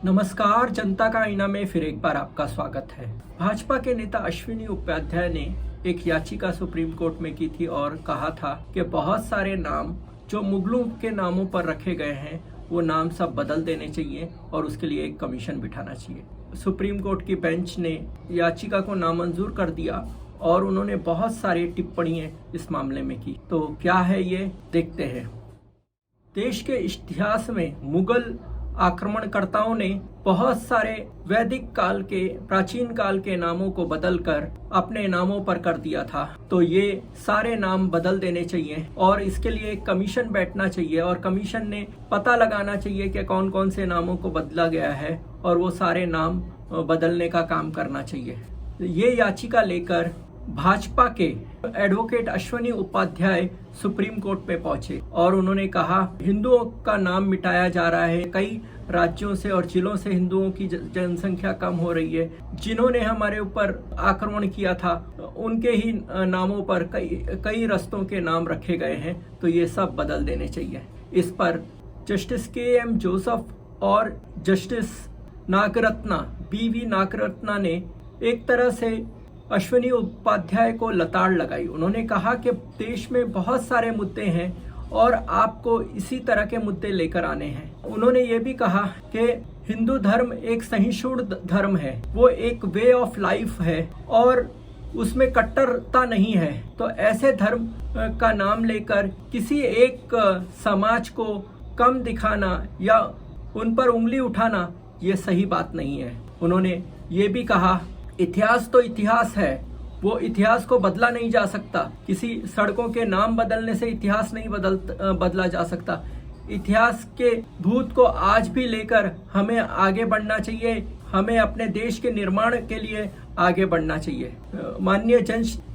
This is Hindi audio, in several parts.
नमस्कार, जनता का आईना में फिर एक बार आपका स्वागत है। भाजपा के नेता अश्विनी उपाध्याय ने एक याचिका सुप्रीम कोर्ट में की थी और कहा था कि बहुत सारे नाम जो मुगलों के नामों पर रखे गए हैं वो नाम सब बदल देने चाहिए और उसके लिए एक कमीशन बिठाना चाहिए। सुप्रीम कोर्ट की बेंच ने याचिका को नामंजूर कर दिया और उन्होंने बहुत सारी टिप्पणियां इस मामले में की। तो क्या है ये देखते हैं। देश के इतिहास में मुगल आक्रमणकर्ताओं ने बहुत सारे वैदिक काल के प्राचीन काल के नामों को बदलकर अपने नामों पर कर दिया था। तो ये सारे नाम बदल देने चाहिए और इसके लिए एक कमीशन बैठना चाहिए और कमीशन ने पता लगाना चाहिए कि कौन कौन से नामों को बदला गया है और वो सारे नाम बदलने का काम करना चाहिए। ये याचिका लेकर भाजपा के advocate Ashwini Upadhyay supreme court पे पहुंचे और उन्होंने कहा हिंदुओं का नाम मिटाया जा रहा है। कई राज्यों से और जिलों से हिंदुओं की जनसंख्या कम हो रही है। जिन्होंने हमारे ऊपर आक्रमण किया था उनके ही नामों पर कई रस्तों के नाम रखे गए हैं, तो ये सब बदल देने चाहिए। इस पर जस्टिस के.एम. जोसेफ और जस्टिस नागरत्ना बी.वी. नागरत्ना ने एक तरह से अश्विनी उपाध्याय को लताड़ लगाई। उन्होंने कहा कि देश में बहुत सारे मुद्दे हैं और आपको इसी तरह के मुद्दे लेकर आने हैं। उन्होंने ये भी कहा कि हिंदू धर्म एक सहिष्णु धर्म है, वो एक वे ऑफ लाइफ है और उसमें कट्टरता नहीं है। तो ऐसे धर्म का नाम लेकर किसी एक समाज को कम दिखाना या उन पर उंगली उठाना ये सही बात नहीं है। उन्होंने ये भी कहा इतिहास तो इतिहास है, वो इतिहास को बदला नहीं जा सकता। किसी सड़कों के नाम बदलने से इतिहास नहीं बदला जा सकता। इतिहास के भूत को आज भी लेकर हमें आगे बढ़ना चाहिए। हमें अपने देश के निर्माण के लिए आगे बढ़ना चाहिए। माननीय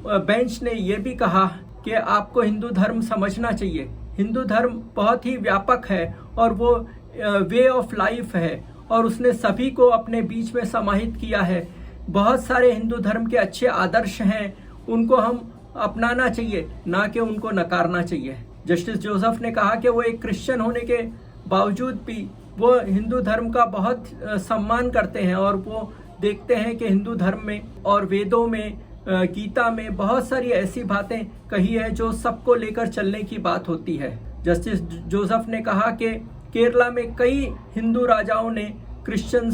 बेंच ने ये भी कहा कि आपको हिंदू धर्म समझना चाहिए। हिंदू धर्म बहुत ही व्यापक है और वो वे ऑफ लाइफ है और उसने सभी को अपने बीच में समाहित किया है। बहुत सारे हिंदू धर्म के अच्छे आदर्श हैं, उनको हम अपनाना चाहिए, ना कि उनको नकारना चाहिए। जस्टिस जोसेफ ने कहा कि वो एक क्रिश्चियन होने के बावजूद भी वो हिंदू धर्म का बहुत सम्मान करते हैं और वो देखते हैं कि हिंदू धर्म में और वेदों में गीता में बहुत सारी ऐसी बातें कही है जो सबको लेकर चलने की बात होती है। जस्टिस जोसेफ ने कहा कि केरला में कई हिंदू राजाओं ने क्रिश्चियन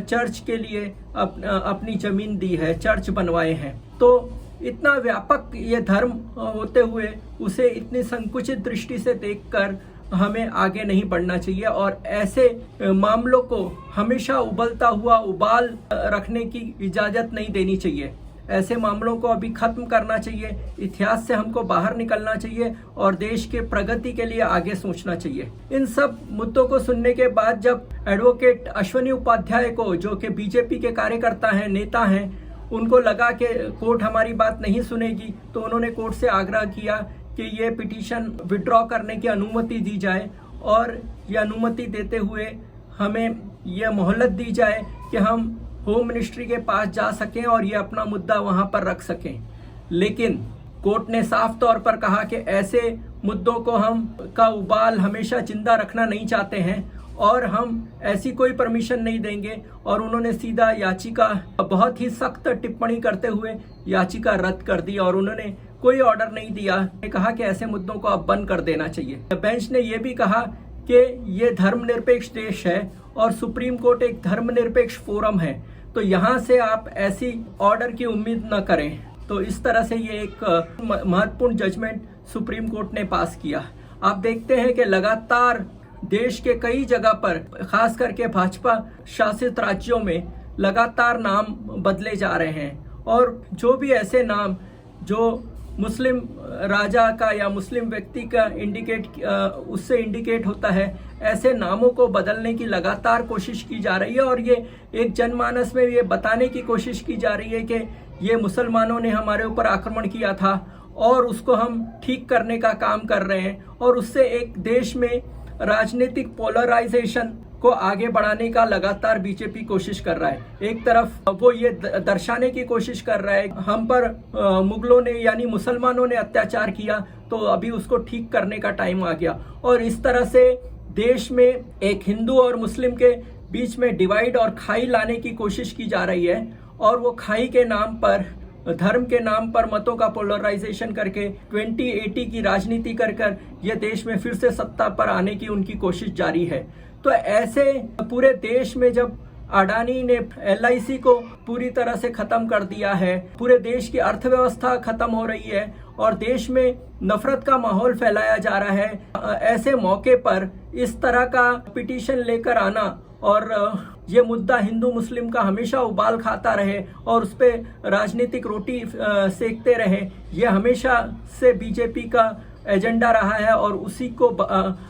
चर्च के लिए अपनी जमीन दी है, चर्च बनवाए हैं। तो इतना व्यापक ये धर्म होते हुए उसे इतनी संकुचित दृष्टि से देखकर हमें आगे नहीं बढ़ना चाहिए और ऐसे मामलों को हमेशा उबलता हुआ उबाल रखने की इजाजत नहीं देनी चाहिए। ऐसे मामलों को अभी खत्म करना चाहिए। इतिहास से हमको बाहर निकलना चाहिए और देश के प्रगति के लिए आगे सोचना चाहिए। इन सब मुद्दों को सुनने के बाद जब एडवोकेट अश्विनी उपाध्याय को, जो कि बीजेपी के कार्यकर्ता हैं, नेता हैं, उनको लगा कि कोर्ट हमारी बात नहीं सुनेगी, तो उन्होंने कोर्ट से आग्रह किया कि ये पिटीशन विड्रॉ करने की अनुमति दी जाए और ये अनुमति देते हुए हमें यह मोहलत दी जाए कि हम होम मिनिस्ट्री के पास जा सकें और ये अपना मुद्दा वहां पर रख सकें। लेकिन कोर्ट ने साफ तौर पर कहा कि ऐसे मुद्दों को हम का उबाल हमेशा जिंदा रखना नहीं चाहते हैं और हम ऐसी कोई परमिशन नहीं देंगे और उन्होंने सीधा याचिका बहुत ही सख्त टिप्पणी करते हुए याचिका रद्द कर दी और उन्होंने कोई ऑर्डर नहीं दिया। कहा कि ऐसे मुद्दों को अब बंद कर देना चाहिए। बेंच ने यह भी कहा कि ये धर्मनिरपेक्ष देश है और सुप्रीम कोर्ट एक धर्मनिरपेक्ष फोरम है, तो यहाँ से आप ऐसी ऑर्डर की उम्मीद न करें। तो इस तरह से ये एक महत्वपूर्ण जजमेंट सुप्रीम कोर्ट ने पास किया। आप देखते हैं कि लगातार देश के कई जगह पर, खास करके भाजपा शासित राज्यों में, लगातार नाम बदले जा रहे हैं और जो भी ऐसे नाम जो मुस्लिम राजा का या मुस्लिम व्यक्ति का उससे इंडिकेट होता है, ऐसे नामों को बदलने की लगातार कोशिश की जा रही है और ये एक जनमानस में ये बताने की कोशिश की जा रही है कि ये मुसलमानों ने हमारे ऊपर आक्रमण किया था और उसको हम ठीक करने का काम कर रहे हैं और उससे एक देश में राजनीतिक पोलराइजेशन को आगे बढ़ाने का लगातार बीजेपी कोशिश कर रहा है। एक तरफ वो ये दर्शाने की कोशिश कर रहा है हम पर मुगलों ने यानी मुसलमानों ने अत्याचार किया, तो अभी उसको ठीक करने का टाइम आ गया। और इस तरह से देश में एक हिंदू और मुस्लिम के बीच में डिवाइड और खाई लाने की कोशिश की जा रही है और वो खाई के नाम पर, धर्म के नाम पर मतों का पोलराइजेशन करके 2080 की राजनीति कर ये देश में फिर से सत्ता पर आने की उनकी कोशिश जारी है। तो ऐसे पूरे देश में जब अडानी ने LIC को पूरी तरह से खत्म कर दिया है, पूरे देश की अर्थव्यवस्था खत्म हो रही है और देश में नफरत का माहौल फैलाया जा रहा है, ऐसे मौके पर इस तरह का पिटीशन लेकर आना और ये मुद्दा हिंदू मुस्लिम का हमेशा उबाल खाता रहे और उस पर राजनीतिक रोटी सेकते रहे, ये हमेशा से बीजेपी का एजेंडा रहा है और उसी को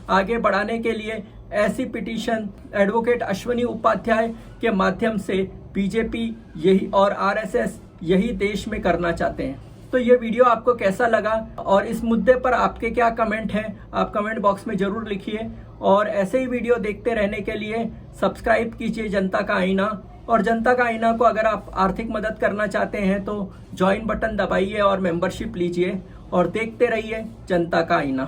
आगे बढ़ाने के लिए ऐसी पिटीशन एडवोकेट अश्विनी उपाध्याय के माध्यम से बीजेपी यही और RSS यही देश में करना चाहते हैं। तो ये वीडियो आपको कैसा लगा और इस मुद्दे पर आपके क्या कमेंट हैं, आप कमेंट बॉक्स में जरूर लिखिए और ऐसे ही वीडियो देखते रहने के लिए सब्सक्राइब कीजिए जनता का आईना। और जनता का आईना को अगर आप आर्थिक मदद करना चाहते हैं तो ज्वाइन बटन दबाइए और मेंबरशिप लीजिए और देखते रहिए जनता का आईना।